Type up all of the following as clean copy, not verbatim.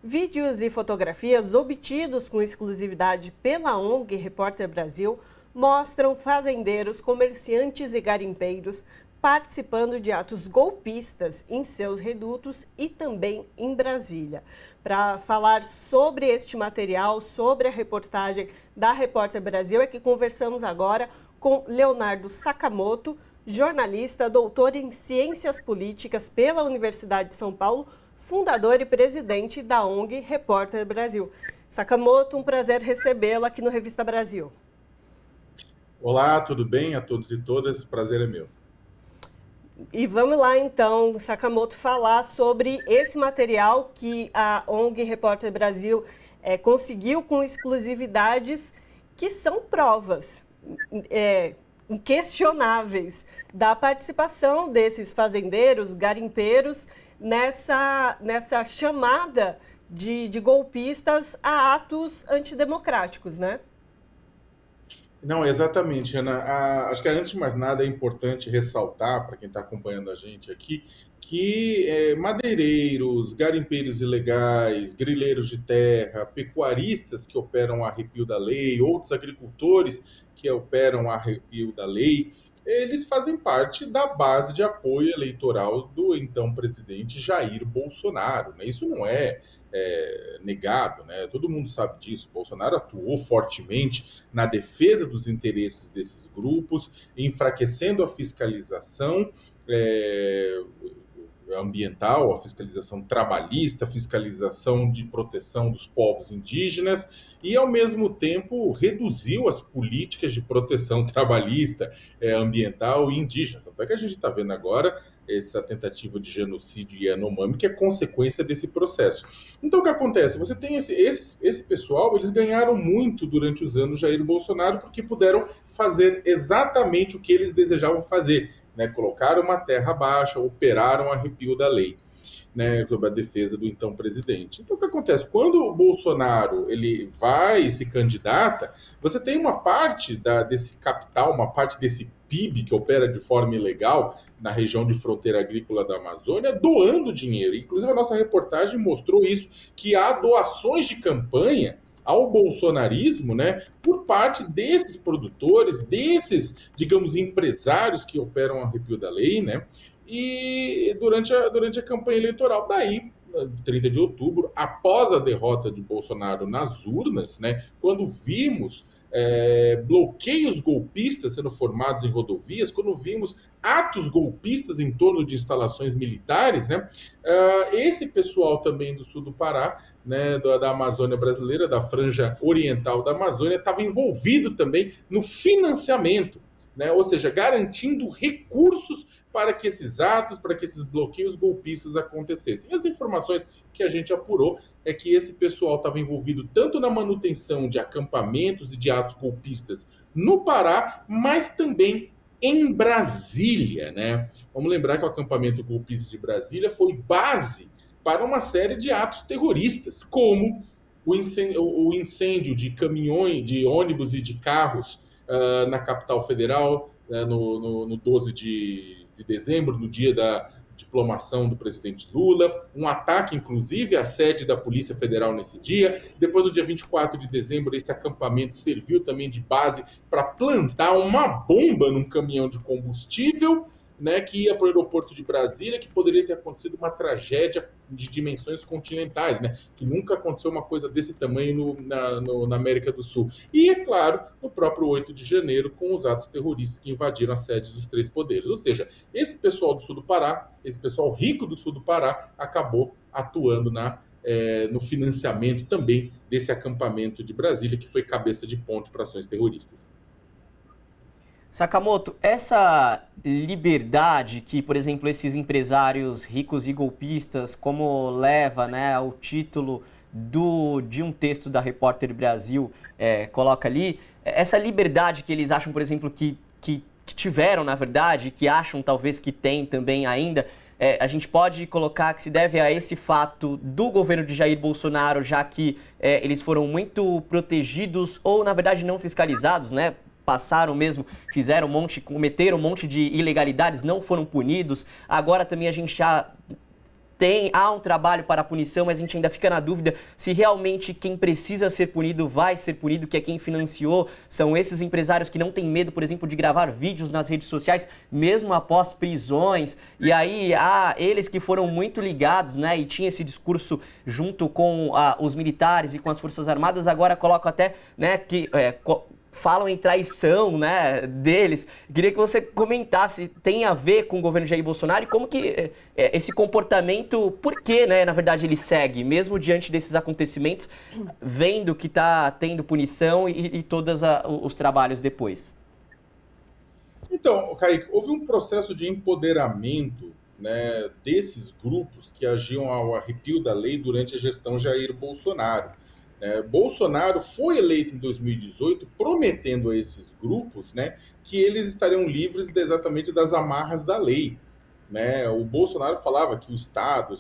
Vídeos e fotografias obtidos com exclusividade pela ONG Repórter Brasil mostram fazendeiros, comerciantes e garimpeiros participando de atos golpistas em seus redutos e também em Brasília. Para falar sobre este material, sobre a reportagem da Repórter Brasil, é que conversamos agora com Leonardo Sakamoto, jornalista, doutor em Ciências Políticas pela Universidade de São Paulo, fundador e presidente da ONG Repórter Brasil. Sakamoto, um prazer recebê-lo aqui no Revista Brasil. Olá, tudo bem a todos e todas? Prazer é meu. E vamos lá então, Sakamoto, falar sobre esse material que a ONG Repórter Brasil conseguiu com exclusividades que são provas inquestionáveis da participação desses fazendeiros, garimpeiros, nessa chamada de golpistas a atos antidemocráticos, né? Não, exatamente, Ana. Acho que antes de mais nada é importante ressaltar para quem está acompanhando a gente aqui que madeireiros, garimpeiros ilegais, grileiros de terra, pecuaristas que operam a arrepio da lei, outros agricultores que operam a arrepio da lei, eles fazem parte da base de apoio eleitoral do então presidente Jair Bolsonaro, né? Isso não é negado, né? Todo mundo sabe disso. Bolsonaro atuou fortemente na defesa dos interesses desses grupos, enfraquecendo a fiscalização é, ambiental, a fiscalização trabalhista, a fiscalização de proteção dos povos indígenas e, ao mesmo tempo, reduziu as políticas de proteção trabalhista, ambiental e indígena. Tanto é que a gente está vendo agora essa tentativa de genocídio Yanomami, que é consequência desse processo. Então, o que acontece? Você tem esse pessoal, eles ganharam muito durante os anos Jair Bolsonaro, porque puderam fazer exatamente o que eles desejavam fazer, né? Colocaram uma terra baixa, operaram arrepio da lei, né, sobre a defesa do então presidente. Então, o que acontece? Quando o Bolsonaro ele vai e se candidata, você tem uma parte desse capital, uma parte desse PIB que opera de forma ilegal na região de fronteira agrícola da Amazônia, doando dinheiro. Inclusive, a nossa reportagem mostrou isso, que há doações de campanha ao bolsonarismo, né, por parte desses produtores, desses, digamos, empresários que operam a arrepio da lei, né, e durante a campanha eleitoral. Daí, 30 de outubro, após a derrota de Bolsonaro nas urnas, né, quando vimos bloqueios golpistas sendo formados em rodovias, quando vimos atos golpistas em torno de instalações militares, né, esse pessoal também do sul do Pará, né, da Amazônia brasileira, da franja oriental da Amazônia, estava envolvido também no financiamento, né, ou seja, garantindo recursos para que esses atos, para que esses bloqueios golpistas acontecessem. E as informações que a gente apurou é que esse pessoal estava envolvido tanto na manutenção de acampamentos e de atos golpistas no Pará, mas também em Brasília, né? Vamos lembrar que o acampamento golpista de Brasília foi base para uma série de atos terroristas, como o incêndio de caminhões, de ônibus e de carros na capital federal, no 12 de dezembro, no dia da diplomação do presidente Lula, um ataque, inclusive, à sede da Polícia Federal nesse dia. Depois, no dia 24 de dezembro, esse acampamento serviu também de base para plantar uma bomba num caminhão de combustível, né, que ia para o aeroporto de Brasília, que poderia ter acontecido uma tragédia de dimensões continentais, né, que nunca aconteceu uma coisa desse tamanho na América do Sul. E, é claro, no próprio 8 de janeiro, com os atos terroristas que invadiram as sedes dos três poderes. Ou seja, esse pessoal do sul do Pará, esse pessoal rico do sul do Pará, acabou atuando no financiamento também desse acampamento de Brasília, que foi cabeça de ponte para ações terroristas. Sakamoto, essa liberdade que, por exemplo, esses empresários ricos e golpistas, como leva, né, ao título de um texto da Repórter Brasil, coloca ali, essa liberdade que eles acham, por exemplo, que tiveram, na verdade, que acham talvez que tem também ainda, a gente pode colocar que se deve a esse fato do governo de Jair Bolsonaro, já que eles foram muito protegidos ou, na verdade, não fiscalizados, né? Passaram mesmo, cometeram um monte de ilegalidades, não foram punidos. Agora também a gente já há um trabalho para a punição, mas a gente ainda fica na dúvida se realmente quem precisa ser punido vai ser punido, que é quem financiou. São esses empresários que não têm medo, por exemplo, de gravar vídeos nas redes sociais, mesmo após prisões. E aí, eles que foram muito ligados, né, e tinha esse discurso junto com os militares e com as Forças Armadas, agora colocam até, né, que falam em traição, né, deles. Queria que você comentasse, tem a ver com o governo Jair Bolsonaro e como que esse comportamento, por que, né, na verdade ele segue, mesmo diante desses acontecimentos, vendo que está tendo punição e todos os trabalhos depois. Então, Kaique, houve um processo de empoderamento, né, desses grupos que agiam ao arrepio da lei durante a gestão Jair Bolsonaro. Bolsonaro foi eleito em 2018 prometendo a esses grupos, né, que eles estariam livres exatamente das amarras da lei. Né? O Bolsonaro falava que o Estado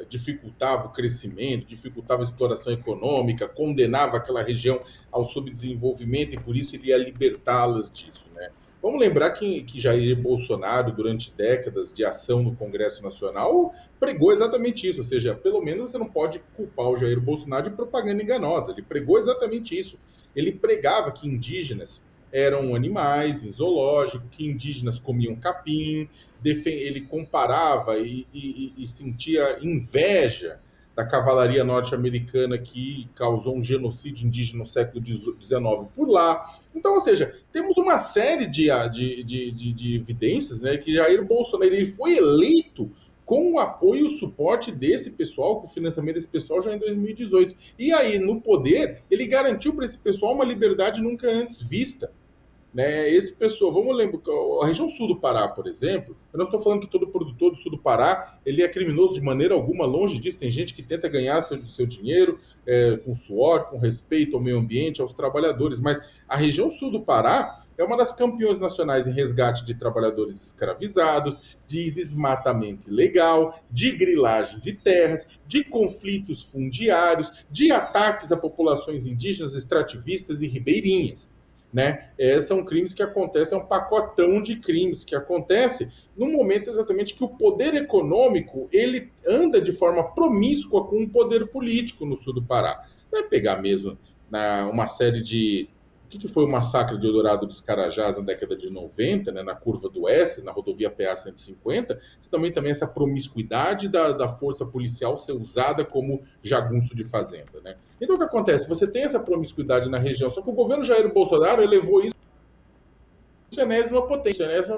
dificultava o crescimento, dificultava a exploração econômica, condenava aquela região ao subdesenvolvimento e por isso iria libertá-las disso. Né? Vamos lembrar que Jair Bolsonaro, durante décadas de ação no Congresso Nacional, pregou exatamente isso, ou seja, pelo menos você não pode culpar o Jair Bolsonaro de propaganda enganosa, ele pregou exatamente isso. Ele pregava que indígenas eram animais em zoológico, que indígenas comiam capim, ele comparava e sentia inveja da cavalaria norte-americana que causou um genocídio indígena no século XIX por lá. Então, ou seja, temos uma série de evidências, né, que Jair Bolsonaro ele foi eleito com o apoio e o suporte desse pessoal, com o financiamento desse pessoal já em 2018. E aí, no poder, ele garantiu para esse pessoal uma liberdade nunca antes vista. Né? Esse pessoal, vamos lembrar, a região sul do Pará, por exemplo, eu não estou falando que todo produtor do sul do Pará ele é criminoso de maneira alguma, longe disso, tem gente que tenta ganhar seu dinheiro com suor, com respeito ao meio ambiente, aos trabalhadores, mas a região sul do Pará é uma das campeões nacionais em resgate de trabalhadores escravizados, de desmatamento ilegal, de grilagem de terras, de conflitos fundiários, de ataques a populações indígenas, extrativistas e ribeirinhas. Né? São crimes que acontecem, é um pacotão de crimes que acontece no momento exatamente que o poder econômico ele anda de forma promíscua com o poder político no sul do Pará. Vai pegar mesmo uma série de... O que foi o massacre de Eldorado dos Carajás na década de 90, né, na curva do S, na rodovia PA 150, você também essa promiscuidade da força policial ser usada como jagunço de fazenda. Né? Então o que acontece? Você tem essa promiscuidade na região, só que o governo Jair Bolsonaro elevou isso à enésima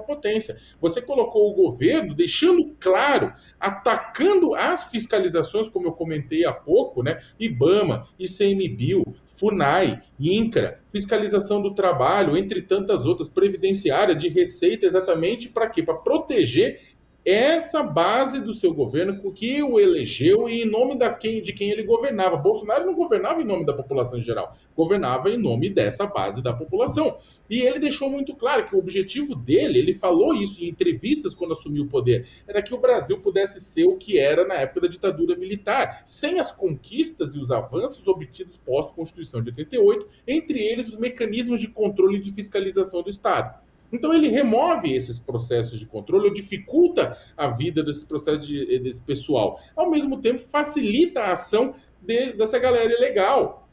potência. Você colocou o governo deixando claro, atacando as fiscalizações, como eu comentei há pouco, né? IBAMA, ICMBio, FUNAI, INCRA, fiscalização do trabalho, entre tantas outras, previdenciária, de receita, exatamente para quê? Para proteger essa base do seu governo que o elegeu e em nome de quem ele governava. Bolsonaro não governava em nome da população em geral, governava em nome dessa base da população. E ele deixou muito claro que o objetivo dele, ele falou isso em entrevistas quando assumiu o poder, era que o Brasil pudesse ser o que era na época da ditadura militar, sem as conquistas e os avanços obtidos pós-Constituição de 88, entre eles os mecanismos de controle e de fiscalização do Estado. Então ele remove esses processos de controle, dificulta a vida desses processos desse pessoal. Ao mesmo tempo, facilita a ação dessa galera ilegal.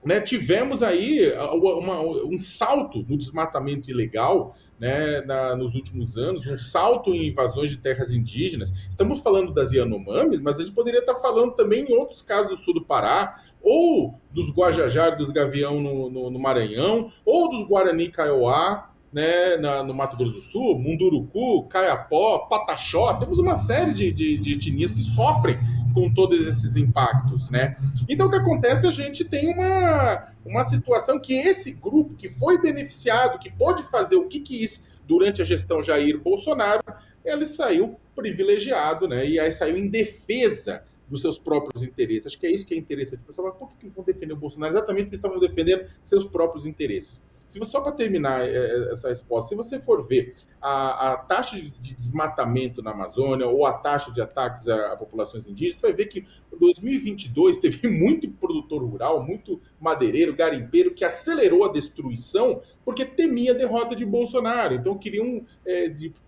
Né? Tivemos aí um salto no desmatamento ilegal, né, nos últimos anos, um salto em invasões de terras indígenas. Estamos falando das Yanomamis, mas a gente poderia estar falando também em outros casos do sul do Pará, ou dos Guajajara, dos Gavião no Maranhão, ou dos Guarani Kaiowá, né, no Mato Grosso do Sul, Munduruku, Caiapó, Pataxó, temos uma série de etnias que sofrem com todos esses impactos, né? Então, o que acontece? A gente tem uma situação que esse grupo que foi beneficiado, que pode fazer o que quis durante a gestão Jair Bolsonaro, ele saiu privilegiado, né? E aí saiu em defesa dos seus próprios interesses. Acho que é isso que é interessante. O pessoal, mas por que eles vão defender o Bolsonaro? Exatamente porque eles estavam defendendo seus próprios interesses. Só para terminar essa resposta, se você for ver a taxa de desmatamento na Amazônia ou a taxa de ataques a populações indígenas, você vai ver que em 2022 teve muito produtor rural, muito madeireiro, garimpeiro, que acelerou a destruição porque temia a derrota de Bolsonaro. Então queriam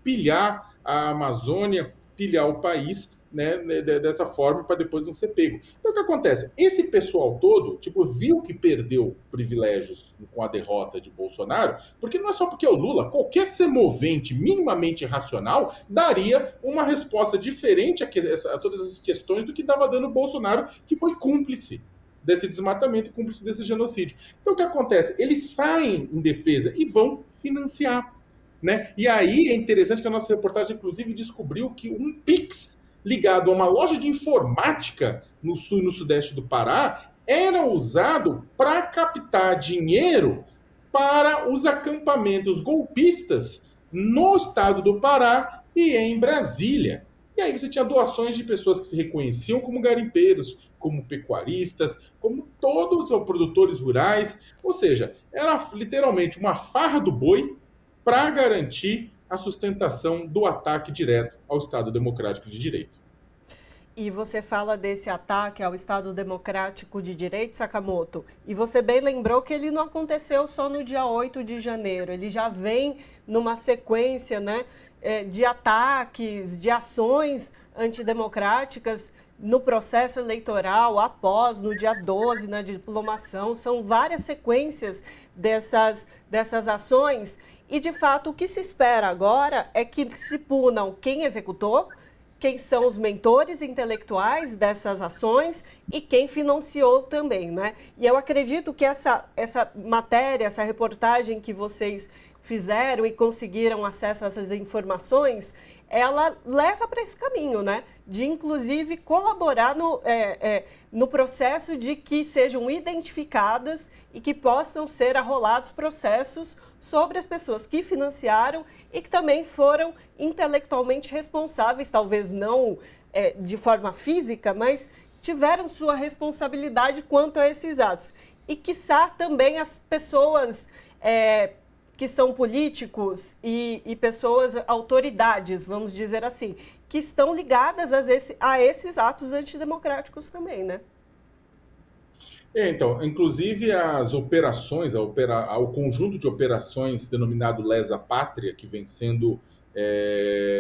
pilhar a Amazônia, pilhar o país, né, dessa forma para depois não ser pego. Então, o que acontece? Esse pessoal todo, tipo, viu que perdeu privilégios com a derrota de Bolsonaro, porque não é só porque é o Lula, qualquer semovente minimamente racional daria uma resposta diferente a todas essas questões do que estava dando o Bolsonaro, que foi cúmplice desse desmatamento e cúmplice desse genocídio. Então, o que acontece? Eles saem em defesa e vão financiar. Né? E aí é interessante que a nossa reportagem, inclusive, descobriu que um Pix ligado a uma loja de informática no sul e no sudeste do Pará era usado para captar dinheiro para os acampamentos golpistas no estado do Pará e em Brasília. E aí você tinha doações de pessoas que se reconheciam como garimpeiros, como pecuaristas, como todos os produtores rurais. Ou seja, era literalmente uma farra do boi para garantir a sustentação do ataque direto ao Estado Democrático de Direito. E você fala desse ataque ao Estado Democrático de Direito, Sakamoto, e você bem lembrou que ele não aconteceu só no dia 8 de janeiro, ele já vem numa sequência, né, de ataques, de ações antidemocráticas no processo eleitoral, após, no dia 12, na diplomação. São várias sequências dessas ações e, de fato, o que se espera agora é que se punam quem executou, quem são os mentores intelectuais dessas ações e quem financiou também, né? E eu acredito que essa matéria, essa reportagem que vocês fizeram e conseguiram acesso a essas informações, ela leva para esse caminho, né? De, inclusive, colaborar no processo de que sejam identificadas e que possam ser arrolados processos sobre as pessoas que financiaram e que também foram intelectualmente responsáveis, talvez não de forma física, mas tiveram sua responsabilidade quanto a esses atos. E, quiçá, também as pessoas que são políticos e pessoas, autoridades, vamos dizer assim, que estão ligadas a esses atos antidemocráticos também, né? Então, inclusive as operações, o conjunto de operações denominado Lesa Pátria, que vem sendo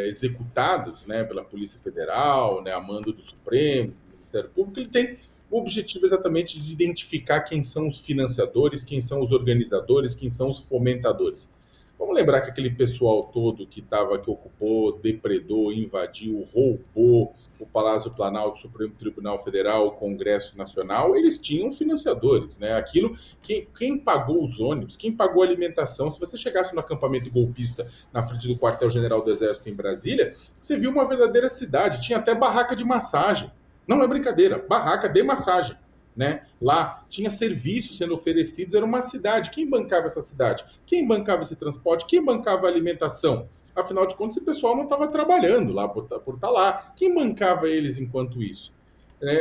executados, né, pela Polícia Federal, né, a mando do Supremo, do Ministério Público, ele tem o objetivo exatamente de identificar quem são os financiadores, quem são os organizadores, quem são os fomentadores. Vamos lembrar que aquele pessoal todo que ocupou, depredou, invadiu, roubou o Palácio Planalto, o Supremo Tribunal Federal, o Congresso Nacional, eles tinham financiadores, né? Aquilo, quem pagou os ônibus, quem pagou a alimentação. Se você chegasse no acampamento golpista na frente do quartel-general do Exército em Brasília, você viu uma verdadeira cidade, tinha até barraca de massagem. Não é brincadeira, barraca de massagem. Né? Lá tinha serviços sendo oferecidos, era uma cidade. Quem bancava essa cidade? Quem bancava esse transporte? Quem bancava a alimentação? Afinal de contas, esse pessoal não estava trabalhando lá por estar lá. Quem bancava eles enquanto isso?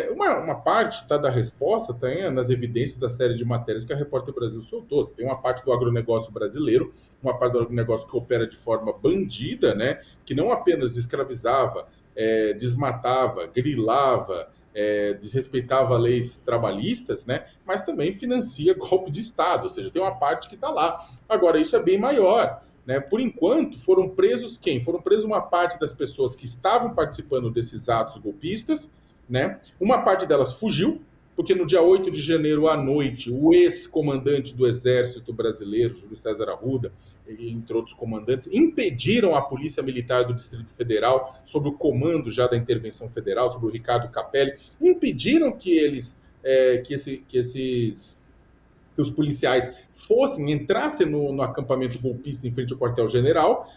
Uma parte da resposta está nas evidências da série de matérias que a Repórter Brasil soltou. Você tem uma parte do agronegócio brasileiro, uma parte do agronegócio que opera de forma bandida, né? Que não apenas escravizava, desmatava, grilava, desrespeitava leis trabalhistas, né? Mas também financia golpe de Estado, ou seja, tem uma parte que está lá. Agora, isso é bem maior. Né? Por enquanto, foram presos quem? Foram presos uma parte das pessoas que estavam participando desses atos golpistas, né? Uma parte delas fugiu, porque no dia 8 de janeiro à noite, o ex-comandante do Exército Brasileiro, Júlio César Arruda, entre outros comandantes, impediram a Polícia Militar do Distrito Federal, sob o comando já da intervenção federal, sob o Ricardo Capelli, impediram que os policiais entrassem no acampamento golpista em frente ao quartel-general,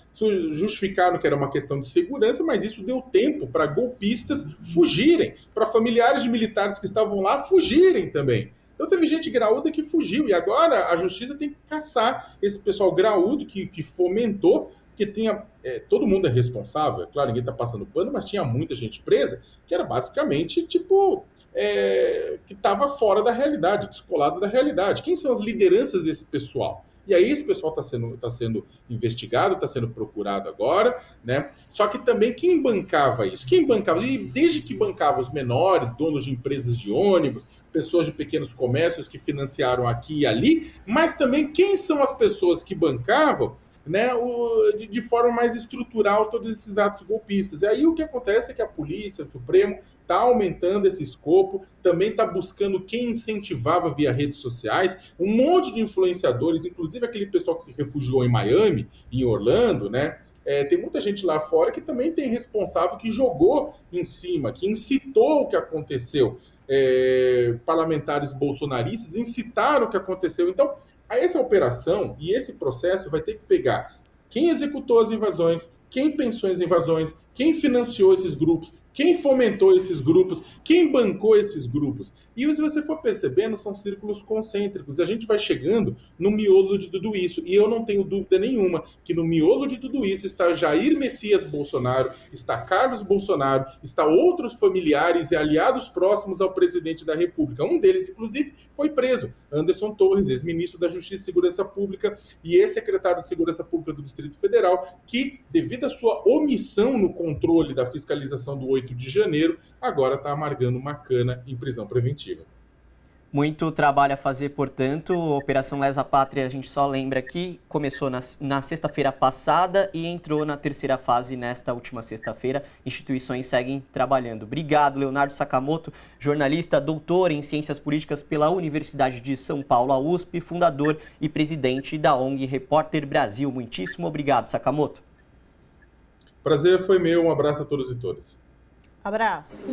justificaram que era uma questão de segurança, mas isso deu tempo para golpistas fugirem, para familiares de militares que estavam lá fugirem também. Então teve gente graúda que fugiu, e agora a justiça tem que caçar esse pessoal graúdo que fomentou, que tinha... todo mundo é responsável, é claro, ninguém está passando pano, mas tinha muita gente presa, que era basicamente, que estava fora da realidade, descolado da realidade. Quem são as lideranças desse pessoal? E aí esse pessoal está sendo investigado, está sendo procurado agora, né? Só que também quem bancava isso? Quem bancava? E desde que bancava os menores, donos de empresas de ônibus, pessoas de pequenos comércios que financiaram aqui e ali, mas também quem são as pessoas que bancavam né, de forma mais estrutural todos esses atos golpistas. E aí o que acontece é que a polícia, o Supremo, está aumentando esse escopo, também está buscando quem incentivava via redes sociais, um monte de influenciadores, inclusive aquele pessoal que se refugiou em Miami, em Orlando, né? Tem muita gente lá fora que também tem responsável, que jogou em cima, que incitou o que aconteceu. Parlamentares bolsonaristas incitaram o que aconteceu. Então, essa operação e esse processo vai ter que pegar quem executou as invasões, quem pensou as invasões, quem financiou esses grupos, quem fomentou esses grupos, quem bancou esses grupos. E se você for percebendo, são círculos concêntricos. A gente vai chegando no miolo de tudo isso. E eu não tenho dúvida nenhuma que no miolo de tudo isso está Jair Messias Bolsonaro, está Carlos Bolsonaro, está outros familiares e aliados próximos ao presidente da República. Um deles, inclusive, foi preso. Anderson Torres, ex-ministro da Justiça e Segurança Pública e ex-secretário de Segurança Pública do Distrito Federal, que, devido à sua omissão no controle da fiscalização do 8 de janeiro, agora está amargando uma cana em prisão preventiva. Muito trabalho a fazer, portanto. Operação Lesa Pátria, a gente só lembra que começou na sexta-feira passada e entrou na terceira fase nesta última sexta-feira. Instituições seguem trabalhando. Obrigado, Leonardo Sakamoto, jornalista, doutor em Ciências Políticas pela Universidade de São Paulo, a USP, fundador e presidente da ONG Repórter Brasil. Muitíssimo obrigado, Sakamoto. Prazer foi meu, um abraço a todos e todas. Abraço.